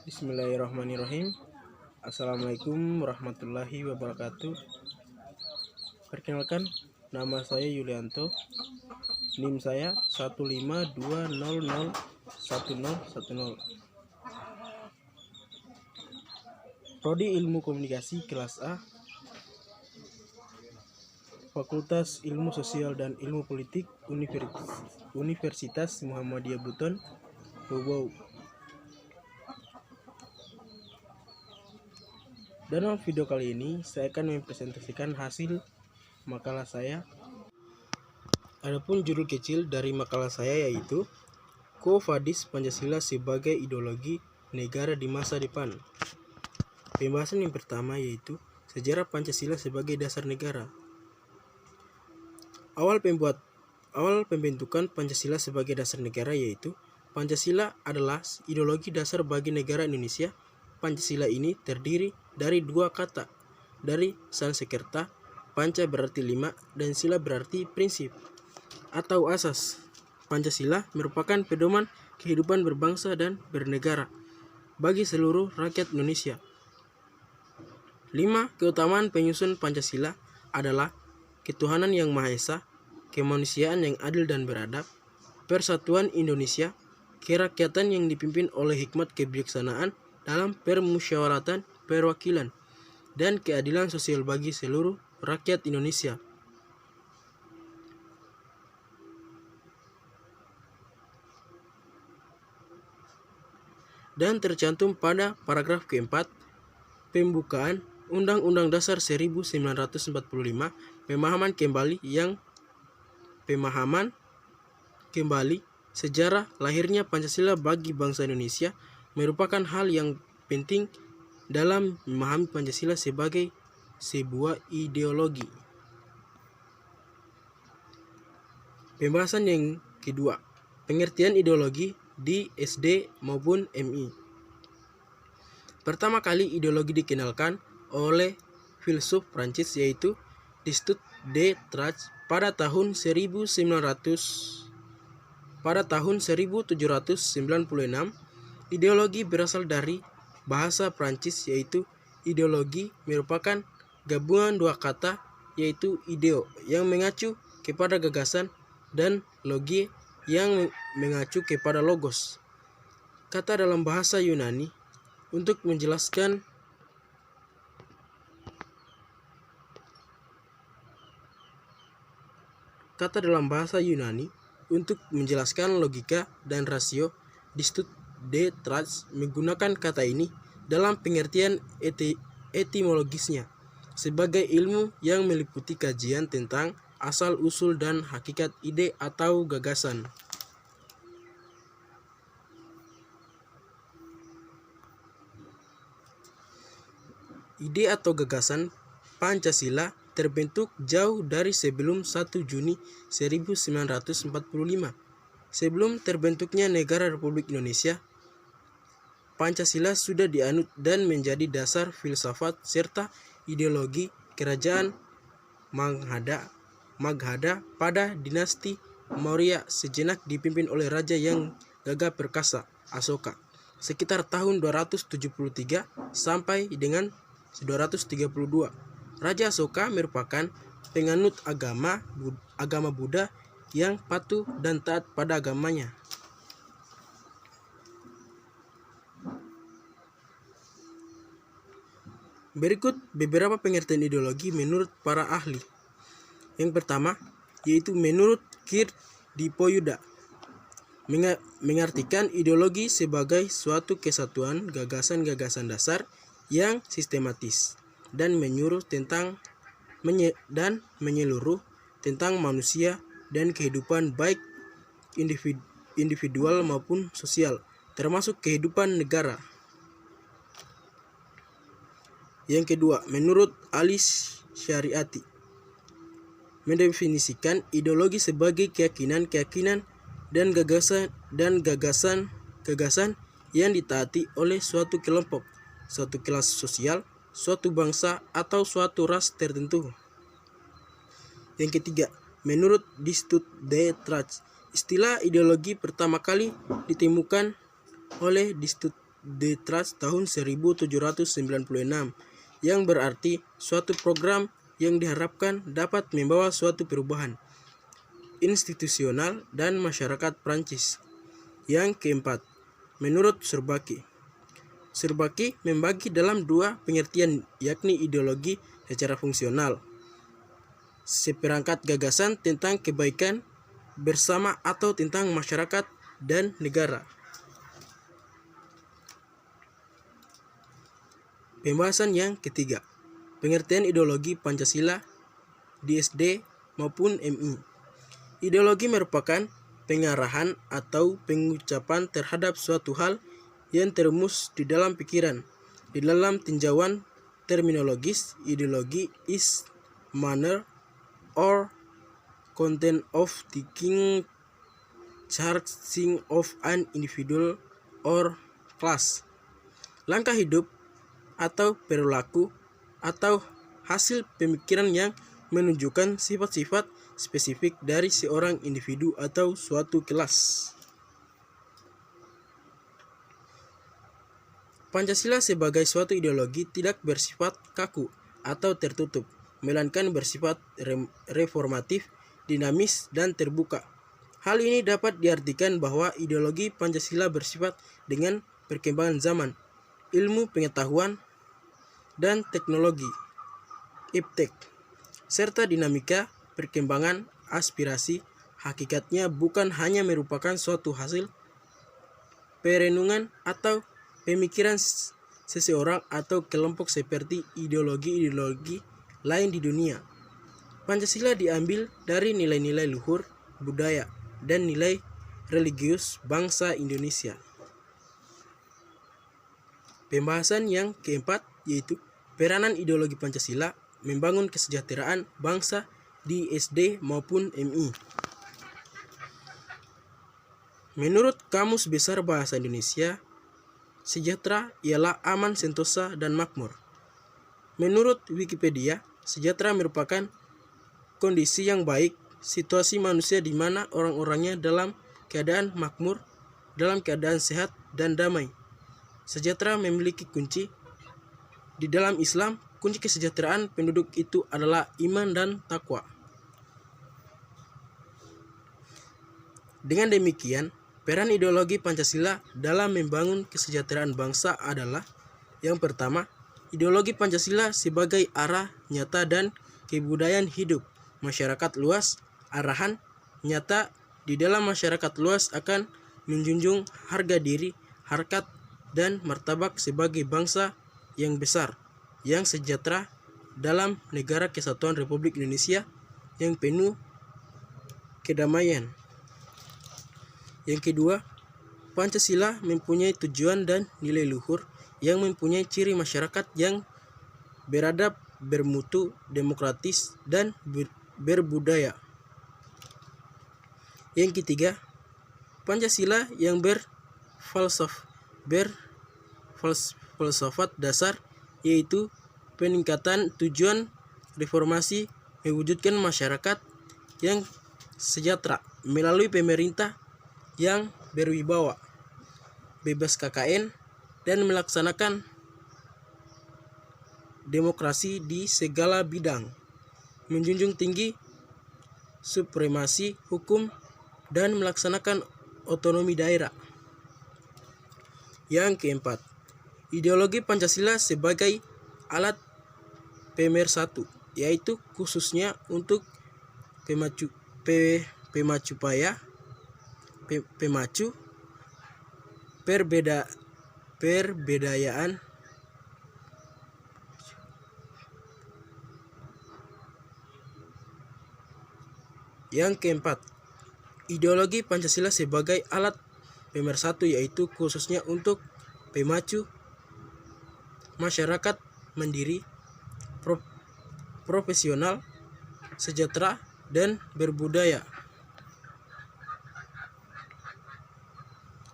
Bismillahirrahmanirrahim. Assalamualaikum warahmatullahi wabarakatuh. Perkenalkan, nama saya Yulianto. NIM saya 152001010. Prodi Ilmu Komunikasi kelas A, Fakultas Ilmu Sosial dan Ilmu Politik Universitas Muhammadiyah Buton, Bobau. Dalam video kali ini, saya akan mempresentasikan hasil makalah saya. Adapun judul kecil dari makalah saya yaitu Quo Vadis Pancasila sebagai Ideologi Negara di Masa Depan. Pembahasan yang pertama yaitu sejarah Pancasila sebagai dasar negara. Awal pembentukan Pancasila sebagai dasar negara yaitu Pancasila adalah ideologi dasar bagi negara Indonesia. Pancasila ini terdiri dari dua kata, dari Sanskerta, panca berarti 5 dan sila berarti prinsip atau asas. Pancasila merupakan pedoman kehidupan berbangsa dan bernegara bagi seluruh rakyat Indonesia. 5. Keutamaan penyusun Pancasila adalah ketuhanan yang Maha Esa, kemanusiaan yang adil dan beradab, persatuan Indonesia, kerakyatan yang dipimpin oleh hikmat kebijaksanaan dalam permusyawaratan perwakilan, dan keadilan sosial bagi seluruh rakyat Indonesia. Dan tercantum pada paragraf keempat, pembukaan Undang-Undang Dasar 1945, pemahaman kembali sejarah lahirnya Pancasila bagi bangsa Indonesia merupakan hal yang penting dalam memahami Pancasila sebagai sebuah ideologi. Pembahasan yang kedua, pengertian ideologi di SD maupun MI. Pertama kali ideologi dikenalkan oleh filsuf Prancis yaitu Destutt de Trache pada tahun 1796. Ideologi berasal dari bahasa Prancis yaitu ideologi merupakan gabungan dua kata yaitu ideo yang mengacu kepada gagasan dan logi yang mengacu kepada logos. Kata dalam bahasa Yunani untuk menjelaskan logika dan rasio. Destutt de Trache menggunakan kata ini dalam pengertian etimologisnya sebagai ilmu yang meliputi kajian tentang asal-usul dan hakikat ide atau gagasan. Ide atau gagasan Pancasila terbentuk jauh dari sebelum 1 Juni 1945. Sebelum terbentuknya negara Republik Indonesia, Pancasila sudah dianut dan menjadi dasar filsafat serta ideologi kerajaan Magadha pada dinasti Maurya sejenak dipimpin oleh raja yang gagah perkasa, Asoka, sekitar tahun 273 sampai dengan 232. Raja Asoka merupakan penganut agama Buddha yang patuh dan taat pada agamanya. Berikut beberapa pengertian ideologi menurut para ahli. Yang pertama, yaitu menurut Geert Dippold, mengartikan ideologi sebagai suatu kesatuan gagasan-gagasan dasar yang sistematis dan menyeluruh tentang manusia dan kehidupan baik individual maupun sosial, termasuk kehidupan negara. Yang kedua, menurut Alice Syariati, mendefinisikan ideologi sebagai keyakinan dan gagasan yang ditaati oleh suatu kelompok, suatu kelas sosial, suatu bangsa atau suatu ras tertentu. Yang ketiga, menurut Destutt de Trache, istilah ideologi pertama kali ditemukan oleh Destutt de Trust tahun 1796 yang berarti suatu program yang diharapkan dapat membawa suatu perubahan institusional dan masyarakat Prancis. Yang keempat, menurut Sourbaki membagi dalam dua pengertian, yakni ideologi secara fungsional, seperangkat gagasan tentang kebaikan bersama atau tentang masyarakat dan negara. Pembahasan yang ketiga, pengertian ideologi Pancasila di SD maupun MI. Ideologi merupakan pengarahan atau pengucapan terhadap suatu hal yang terumus di dalam pikiran. Di dalam tinjauan terminologis, ideologi is manner or content of thinking, characteristic of an individual or class. Langkah hidup atau perilaku atau hasil pemikiran yang menunjukkan sifat-sifat spesifik dari seorang individu atau suatu kelas. Pancasila sebagai suatu ideologi tidak bersifat kaku atau tertutup, melainkan bersifat reformatif, dinamis, dan terbuka. Hal ini dapat diartikan bahwa ideologi Pancasila bersifat dengan perkembangan zaman, ilmu pengetahuan, dan teknologi, iptek, serta dinamika perkembangan aspirasi. Hakikatnya bukan hanya merupakan suatu hasil perenungan atau pemikiran seseorang atau kelompok seperti ideologi-ideologi lain di dunia. Pancasila diambil dari nilai-nilai luhur budaya dan nilai religius bangsa Indonesia. Pembahasan yang keempat yaitu peranan ideologi Pancasila membangun kesejahteraan bangsa di SD maupun MI. Menurut Kamus Besar Bahasa Indonesia, sejahtera ialah aman, sentosa, dan makmur. Menurut Wikipedia, sejahtera merupakan kondisi yang baik, situasi manusia di mana orang-orangnya dalam keadaan makmur, dalam keadaan sehat dan damai. Sejahtera memiliki kunci. Di dalam Islam, kunci kesejahteraan penduduk itu adalah iman dan takwa. Dengan demikian, peran ideologi Pancasila dalam membangun kesejahteraan bangsa adalah: yang pertama, ideologi Pancasila sebagai arah nyata dan kebudayaan hidup masyarakat luas. Arahan nyata di dalam masyarakat luas akan menjunjung harga diri, harkat, dan martabat sebagai bangsa yang besar, yang sejahtera dalam negara kesatuan Republik Indonesia yang penuh kedamaian. Yang kedua, Pancasila mempunyai tujuan dan nilai luhur yang mempunyai ciri masyarakat yang beradab, bermutu, demokratis, dan berbudaya. Yang ketiga, Pancasila yang berfalsafat dasar, yaitu peningkatan tujuan reformasi mewujudkan masyarakat yang sejahtera melalui pemerintah yang berwibawa, bebas KKN, dan melaksanakan demokrasi di segala bidang, menjunjung tinggi supremasi hukum, dan melaksanakan otonomi daerah. Yang keempat, ideologi Pancasila sebagai alat pemersatu, yaitu khususnya untuk pemacu perbedaan Yang keempat, ideologi Pancasila sebagai alat pemersatu, yaitu khususnya untuk pemacu masyarakat mandiri, profesional, sejahtera, dan berbudaya.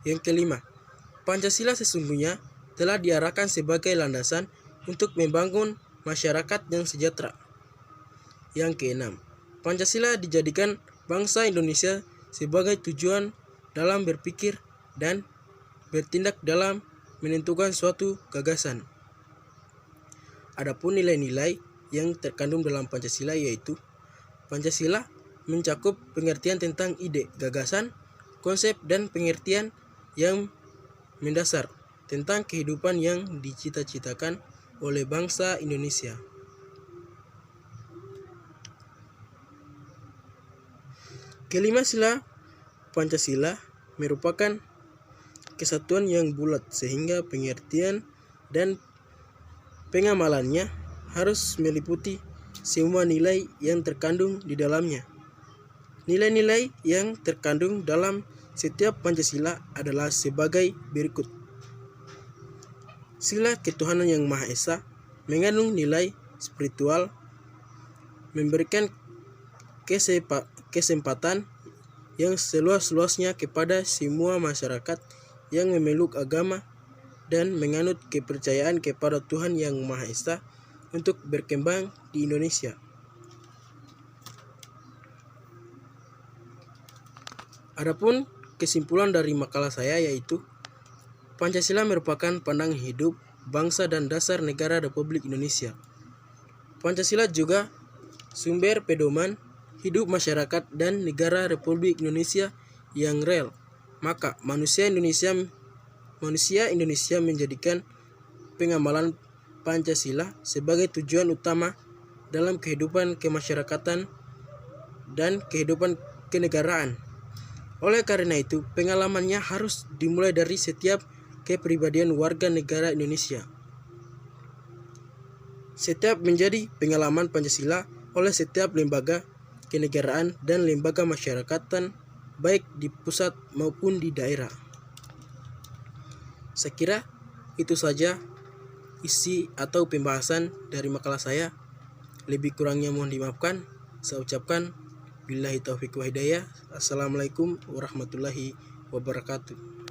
Yang kelima, Pancasila sesungguhnya telah diarahkan sebagai landasan untuk membangun masyarakat yang sejahtera. Yang keenam, Pancasila dijadikan bangsa Indonesia sebagai tujuan dalam berpikir dan bertindak dalam menentukan suatu gagasan. Adapun nilai-nilai yang terkandung dalam Pancasila yaitu Pancasila mencakup pengertian tentang ide, gagasan, konsep, dan pengertian yang mendasar tentang kehidupan yang dicita-citakan oleh bangsa Indonesia. Kelima sila Pancasila merupakan kesatuan yang bulat sehingga pengertian dan pengamalannya harus meliputi semua nilai yang terkandung di dalamnya. Nilai-nilai yang terkandung dalam setiap Pancasila adalah sebagai berikut. Sila ketuhanan yang Maha Esa mengandung nilai spiritual, memberikan kesempatan yang seluas-luasnya kepada semua masyarakat yang memeluk agama dan menganut kepercayaan kepada Tuhan yang Maha Esa untuk berkembang di Indonesia. Adapun kesimpulan dari makalah saya yaitu Pancasila merupakan pandangan hidup bangsa dan dasar negara Republik Indonesia. Pancasila juga sumber pedoman hidup masyarakat dan negara Republik Indonesia yang real. Maka manusia Indonesia menjadikan pengamalan Pancasila sebagai tujuan utama dalam kehidupan kemasyarakatan dan kehidupan kenegaraan. Oleh karena itu, pengalamannya harus dimulai dari setiap kepribadian warga negara Indonesia. Setiap menjadi pengalaman Pancasila oleh setiap lembaga kenegaraan dan lembaga masyarakatan baik di pusat maupun di daerah. Saya kira itu saja isi atau pembahasan dari makalah saya. Lebih kurangnya mohon dimaafkan. Saya ucapkan billahi taufiq wa hidayah. Assalamualaikum warahmatullahi wabarakatuh.